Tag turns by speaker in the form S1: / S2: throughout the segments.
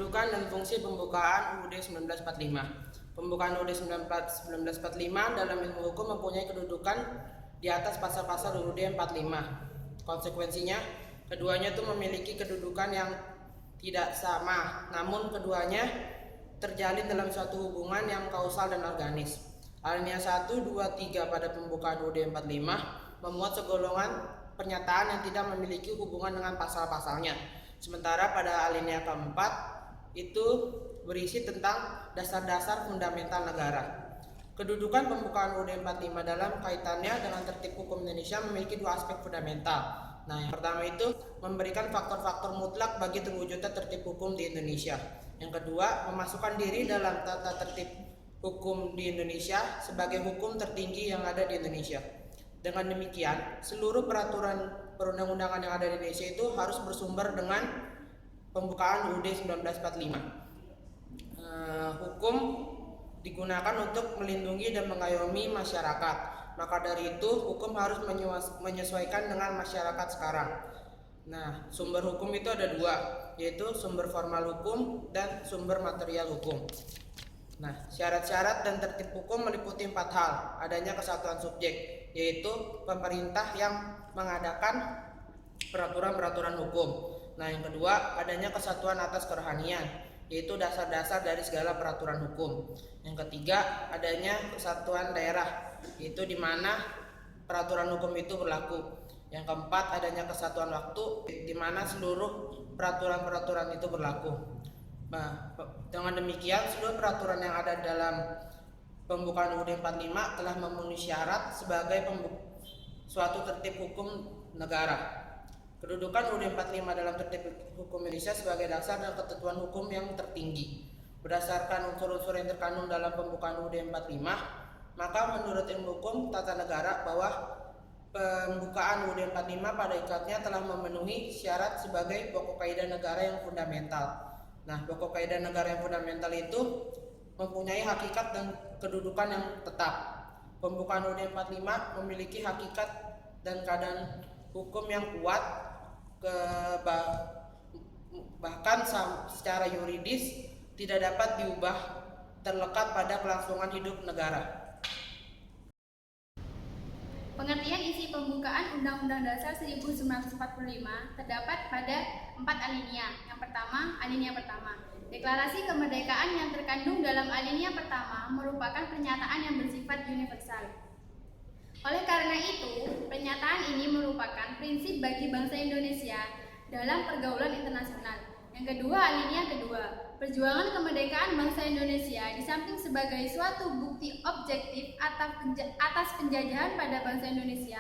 S1: Kedudukan dan fungsi pembukaan UUD 1945. Pembukaan UUD 1945 dalam ilmu hukum mempunyai kedudukan di atas pasal-pasal UUD 45. Konsekuensinya, keduanya itu memiliki kedudukan yang tidak sama, namun keduanya terjalin dalam suatu hubungan yang kausal dan organis. Alinea 1, 2, 3 pada pembukaan UUD 45 memuat segolongan pernyataan yang tidak memiliki hubungan dengan pasal-pasalnya. Sementara pada alinea keempat itu berisi tentang dasar-dasar fundamental negara. Kedudukan pembukaan UUD 45 dalam kaitannya dengan tertib hukum Indonesia memiliki dua aspek fundamental. Nah, yang pertama itu memberikan faktor-faktor mutlak bagi terwujudnya tertib hukum di Indonesia. Yang kedua, memasukkan diri dalam tata tertib hukum di Indonesia sebagai hukum tertinggi yang ada di Indonesia. Dengan demikian, seluruh peraturan perundang-undangan yang ada di Indonesia itu harus bersumber dengan pembukaan UUD 1945. Hukum digunakan untuk melindungi dan mengayomi masyarakat. Maka dari itu, hukum harus menyesuaikan dengan masyarakat sekarang. Nah, sumber hukum itu ada dua, yaitu sumber formal hukum dan sumber material hukum. Nah, syarat-syarat dan tertib hukum meliputi 4 hal. Adanya kesatuan subjek, yaitu pemerintah yang mengadakan peraturan-peraturan hukum. Nah, yang kedua, adanya kesatuan atas kerohanian, yaitu dasar-dasar dari segala peraturan hukum. Yang ketiga, adanya kesatuan daerah, yaitu di mana peraturan hukum itu berlaku. Yang keempat, adanya kesatuan waktu, di mana seluruh peraturan-peraturan itu berlaku. Nah, dengan demikian seluruh peraturan yang ada dalam pembukaan UUD 45 telah memenuhi syarat sebagai suatu tertib hukum negara. Kedudukan UUD 45 dalam tertib hukum Indonesia sebagai dasar dan ketentuan hukum yang tertinggi. Berdasarkan unsur-unsur yang terkandung dalam pembukaan UUD 45, maka menurut ilmu hukum tata negara bahwa pembukaan UUD 45 pada ikatnya telah memenuhi syarat sebagai pokok kaidah negara yang fundamental. Nah, pokok kaidah negara yang fundamental itu mempunyai hakikat dan kedudukan yang tetap. Pembukaan UUD 45 memiliki hakikat dan keadaan hukum yang kuat, bahkan secara yuridis tidak dapat diubah terlekat pada kelangsungan hidup negara.
S2: Pengertian isi pembukaan Undang-Undang Dasar 1945 terdapat pada 4 alinea. Yang pertama, alinea pertama. Deklarasi kemerdekaan yang terkandung dalam alinea pertama merupakan pernyataan yang bersifat universal. Oleh karena itu, pernyataan ini merupakan prinsip bagi bangsa Indonesia dalam pergaulan internasional. Yang kedua, alinea kedua. Perjuangan kemerdekaan bangsa Indonesia di samping sebagai suatu bukti objektif atas penjajahan pada bangsa Indonesia,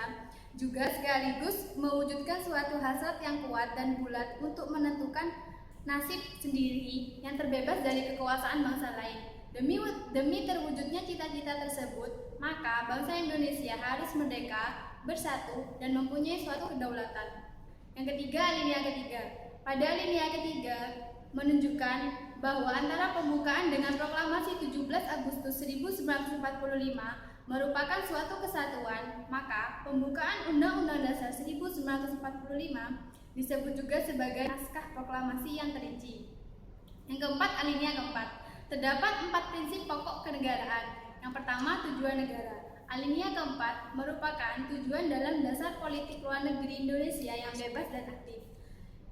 S2: juga sekaligus mewujudkan suatu hasrat yang kuat dan bulat untuk menentukan nasib sendiri yang terbebas dari kekuasaan bangsa lain. Demi terwujudnya cita-cita tersebut, maka bangsa Indonesia harus merdeka, bersatu, dan mempunyai suatu kedaulatan. Yang ketiga, alinea ketiga. Pada alinea ketiga menunjukkan bahwa antara pembukaan dengan proklamasi 17 Agustus 1945 merupakan suatu kesatuan, maka pembukaan Undang-Undang Dasar 1945 disebut juga sebagai naskah proklamasi yang terinci. Yang keempat, alinea keempat. Terdapat 4 prinsip pokok kenegaraan. Yang pertama, tujuan negara. Alinea keempat merupakan tujuan dalam dasar politik luar negeri Indonesia yang bebas dan aktif.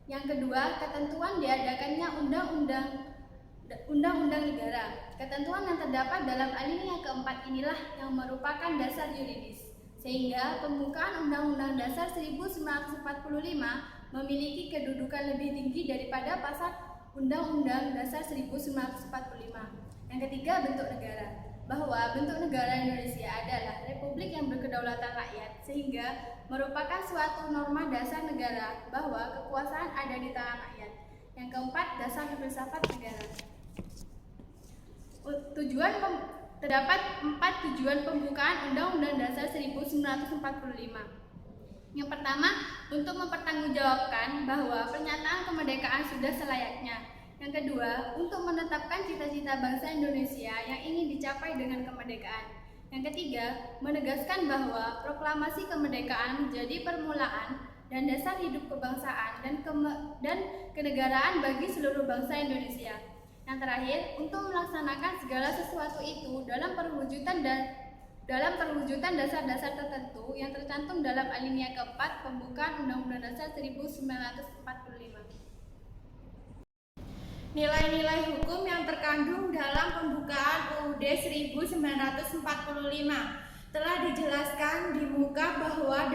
S2: Yang kedua, ketentuan diadakannya undang-undang negara. Ketentuan yang terdapat dalam alinea keempat inilah yang merupakan dasar yuridis, sehingga pembukaan Undang-Undang Dasar 1945 memiliki kedudukan lebih tinggi daripada pasal Undang-Undang Dasar 1945. Yang ketiga, bentuk negara. Bahwa bentuk negara Indonesia adalah republik yang berkedaulatan rakyat, sehingga merupakan suatu norma dasar negara bahwa kekuasaan ada di tangan rakyat. Yang keempat, dasar filsafat negara. Terdapat 4 tujuan pembukaan Undang-Undang Dasar 1945. Yang pertama, untuk mempertanggungjawabkan bahwa pernyataan kemerdekaan sudah selayaknya. Yang kedua, untuk menetapkan cita-cita bangsa Indonesia yang ingin dicapai dengan kemerdekaan. Yang ketiga, menegaskan bahwa proklamasi kemerdekaan menjadi permulaan dan dasar hidup kebangsaan dan kenegaraan bagi seluruh bangsa Indonesia. Yang terakhir, untuk melaksanakan segala sesuatu itu dalam perwujudan dasar-dasar tertentu yang tercantum dalam alinea keempat pembukaan Undang-Undang Dasar 1945. Nilai-nilai hukum yang terkandung dalam pembukaan UUD 1945 telah dijelaskan di muka bahwa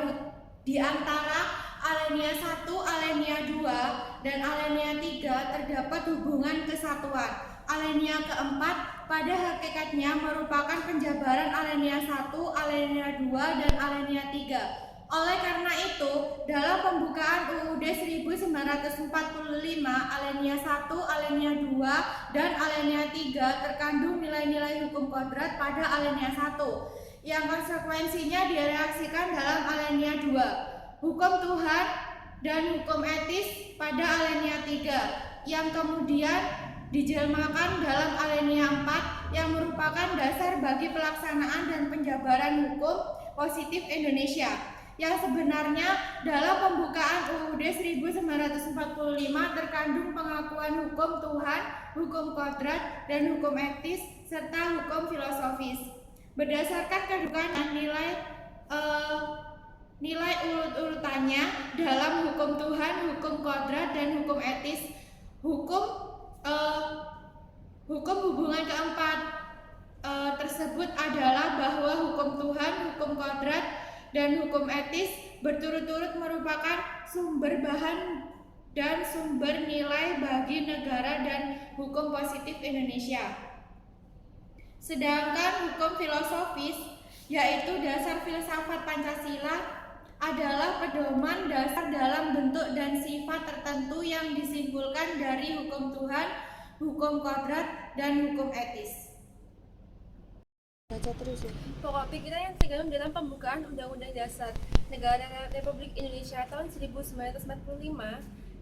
S2: di antara alinea 1, alinea 2, dan alinea 3 terdapat hubungan kesatuan. Alinea keempat pada hakikatnya merupakan penjabaran alinea 1, alinea 2, dan alinea 3. Oleh karena itu, dalam pembukaan UUD 1945, alinea 1, alinea 2, dan alinea 3 terkandung nilai-nilai hukum kodrat pada alinea 1, yang konsekuensinya direaksikan dalam alinea 2, hukum Tuhan dan hukum etis pada alinea 3, yang kemudian dijelmakan dalam alinea 4 yang merupakan dasar bagi pelaksanaan dan penjabaran hukum positif Indonesia. Yang sebenarnya dalam pembukaan UUD 1945 terkandung pengakuan hukum Tuhan, hukum kodrat, dan hukum etis, serta hukum filosofis. Berdasarkan kedudukan dan nilai urut-urutannya dalam hukum Tuhan, hukum kodrat, dan hukum etis, hukum hubungan keempat tersebut adalah bahwa hukum Tuhan, hukum kodrat, dan hukum etis berturut-turut merupakan sumber bahan dan sumber nilai bagi negara dan hukum positif Indonesia. Sedangkan hukum filosofis, yaitu dasar filsafat Pancasila, adalah pedoman dasar dalam bentuk dan sifat tertentu yang disimpulkan dari hukum Tuhan, hukum kodrat, dan hukum etis.
S3: Pokok pikiran yang tergabung dalam pembukaan Undang-Undang Dasar Negara Republik Indonesia tahun 1945.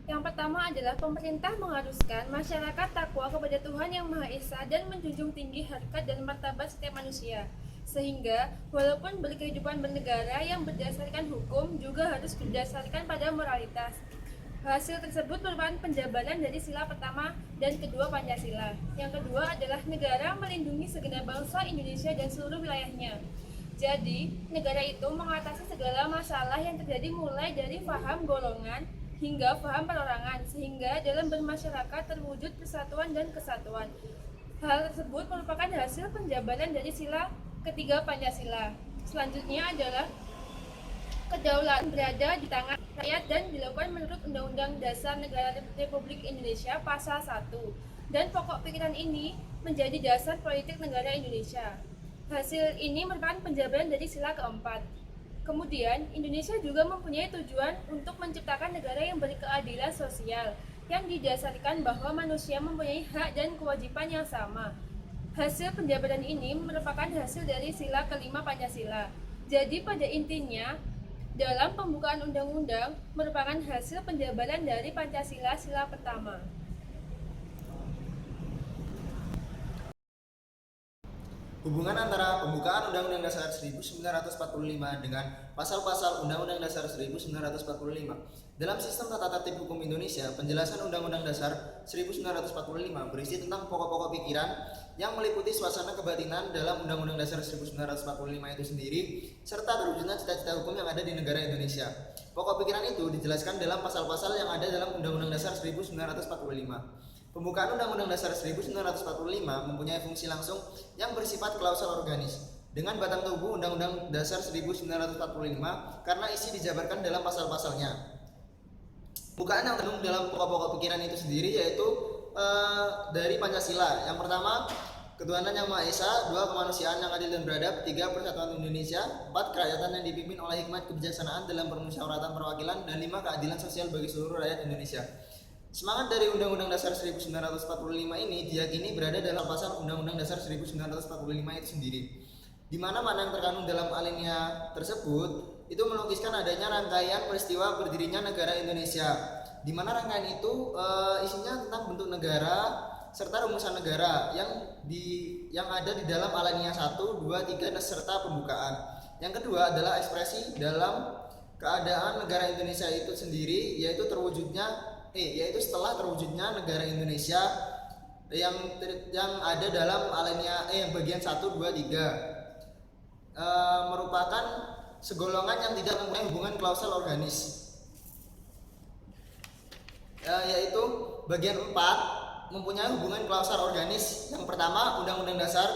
S3: Yang pertama adalah pemerintah mengharuskan masyarakat takwa kepada Tuhan Yang Maha Esa dan menjunjung tinggi harkat dan martabat setiap manusia. Sehingga walaupun berkehidupan bernegara yang berdasarkan hukum juga harus berdasarkan pada moralitas. Hasil tersebut merupakan penjabaran dari sila pertama dan kedua Pancasila. Yang kedua adalah negara melindungi segenap bangsa Indonesia dan seluruh wilayahnya. Jadi, negara itu mengatasi segala masalah yang terjadi mulai dari paham golongan hingga paham perorangan, sehingga dalam bermasyarakat terwujud persatuan dan kesatuan. Hal tersebut merupakan hasil penjabaran dari sila ketiga Pancasila. Selanjutnya adalah kedaulatan berada di tangan rakyat dan dilakukan menurut Undang-Undang Dasar Negara Republik Indonesia Pasal 1. Dan pokok pikiran ini menjadi dasar politik negara Indonesia. Hasil ini merupakan penjabaran dari sila keempat. Kemudian, Indonesia juga mempunyai tujuan untuk menciptakan negara yang berkeadilan sosial, yang didasarkan bahwa manusia mempunyai hak dan kewajiban yang sama. Hasil penjabaran ini merupakan hasil dari sila kelima Pancasila. Jadi pada intinya, dalam pembukaan undang-undang merupakan hasil penjabaran dari Pancasila sila pertama.
S4: Hubungan antara pembukaan Undang-Undang Dasar 1945 dengan pasal-pasal Undang-Undang Dasar 1945. Dalam sistem tata tertib hukum Indonesia, penjelasan Undang-Undang Dasar 1945 berisi tentang pokok-pokok pikiran yang meliputi suasana kebatinan dalam Undang-Undang Dasar 1945 itu sendiri, serta terwujudnya cita-cita hukum yang ada di negara Indonesia. Pokok pikiran itu dijelaskan dalam pasal-pasal yang ada dalam Undang-Undang Dasar 1945. Pembukaan Undang-Undang Dasar 1945 mempunyai fungsi langsung yang bersifat klausal organis dengan batang tubuh Undang-Undang Dasar 1945 karena isi dijabarkan dalam pasal-pasalnya. Pembukaan yang terkandung dalam pokok-pokok pikiran itu sendiri yaitu dari Pancasila. Yang pertama, ketuhanan yang Maha Esa, 2 kemanusiaan yang adil dan beradab, 3 persatuan Indonesia, 4 kerakyatan yang dipimpin oleh hikmat kebijaksanaan dalam permusyawaratan perwakilan, dan 5 keadilan sosial bagi seluruh rakyat Indonesia. Semangat dari Undang-Undang Dasar 1945 ini diyakini berada dalam pasal Undang-Undang Dasar 1945 itu sendiri, di mana yang terkandung dalam alinea tersebut itu melukiskan adanya rangkaian peristiwa berdirinya negara Indonesia, di mana rangkaian itu isinya tentang bentuk negara serta rumusan negara yang ada di dalam alinea 1, 2, 3 dan serta pembukaan. Yang kedua adalah ekspresi dalam keadaan negara Indonesia itu sendiri, yaitu setelah terwujudnya negara Indonesia yang ada dalam alinea bagian 1, 2, 3 merupakan segolongan yang tidak mempunyai hubungan klausal organis, yaitu bagian 4 mempunyai hubungan klausal organis. Yang pertama, Undang-Undang Dasar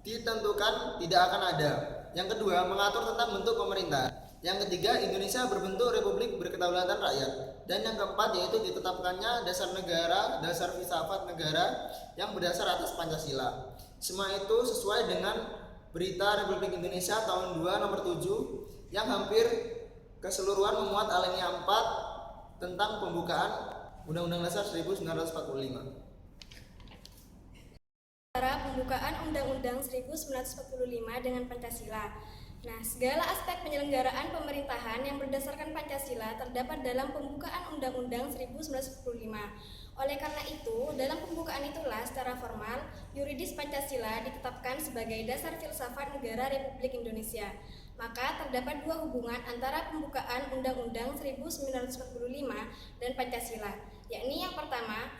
S4: ditentukan tidak akan ada. Yang kedua, mengatur tentang bentuk pemerintah. Yang ketiga, Indonesia berbentuk Republik Berkedaulatan Rakyat. Dan yang keempat, yaitu ditetapkannya dasar negara, dasar filsafat negara yang berdasar atas Pancasila. Semua itu sesuai dengan Berita Republik Indonesia tahun 2 nomor 7 yang hampir keseluruhan memuat alinea 4 tentang pembukaan Undang-Undang Dasar 1945.
S5: Cara pembukaan Undang-Undang 1945 dengan Pancasila. Nah, segala aspek penyelenggaraan pemerintahan yang berdasarkan Pancasila terdapat dalam pembukaan Undang-Undang 1945. Oleh karena itu, dalam pembukaan itulah secara formal, yuridis Pancasila ditetapkan sebagai dasar filsafat negara Republik Indonesia. Maka terdapat dua hubungan antara pembukaan Undang-Undang 1945 dan Pancasila, yakni yang pertama,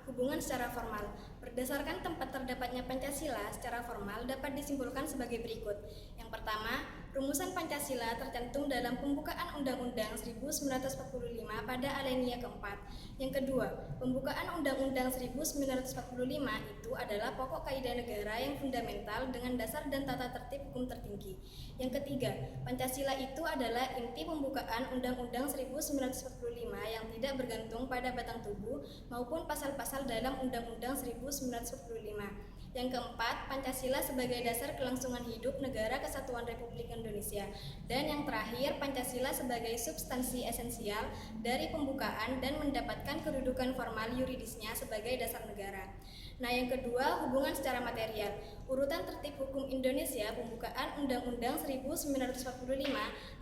S5: hubungan secara formal. Berdasarkan tempat terdapatnya Pancasila secara formal dapat disimpulkan sebagai berikut. Yang pertama, rumusan Pancasila tercantum dalam pembukaan Undang-Undang 1945 pada alinea keempat. Yang kedua, pembukaan Undang-Undang 1945 itu adalah pokok kaidah negara yang fundamental dengan dasar dan tata tertib hukum tertinggi. Yang ketiga, Pancasila itu adalah inti pembukaan Undang-Undang 1945 yang tidak bergantung pada batang tubuh maupun pasal-pasal dalam Undang-Undang 1945. Yang keempat, Pancasila sebagai dasar kelangsungan hidup negara kesatuan Republik Indonesia. Dan yang terakhir, Pancasila sebagai substansi esensial dari pembukaan dan mendapatkan kedudukan formal yuridisnya sebagai dasar negara. Nah, yang kedua, hubungan secara material. Urutan tertib hukum Indonesia pembukaan Undang-Undang 1945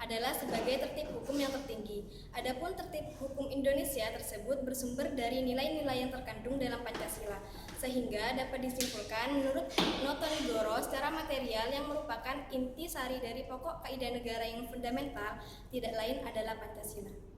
S5: adalah sebagai tertib hukum yang tertinggi. Adapun tertib hukum Indonesia tersebut bersumber dari nilai-nilai yang terkandung dalam Pancasila, sehingga dapat disimpulkan menurut Notonegoro secara material yang merupakan inti sari dari pokok kaidah negara yang fundamental tidak lain adalah Pancasila.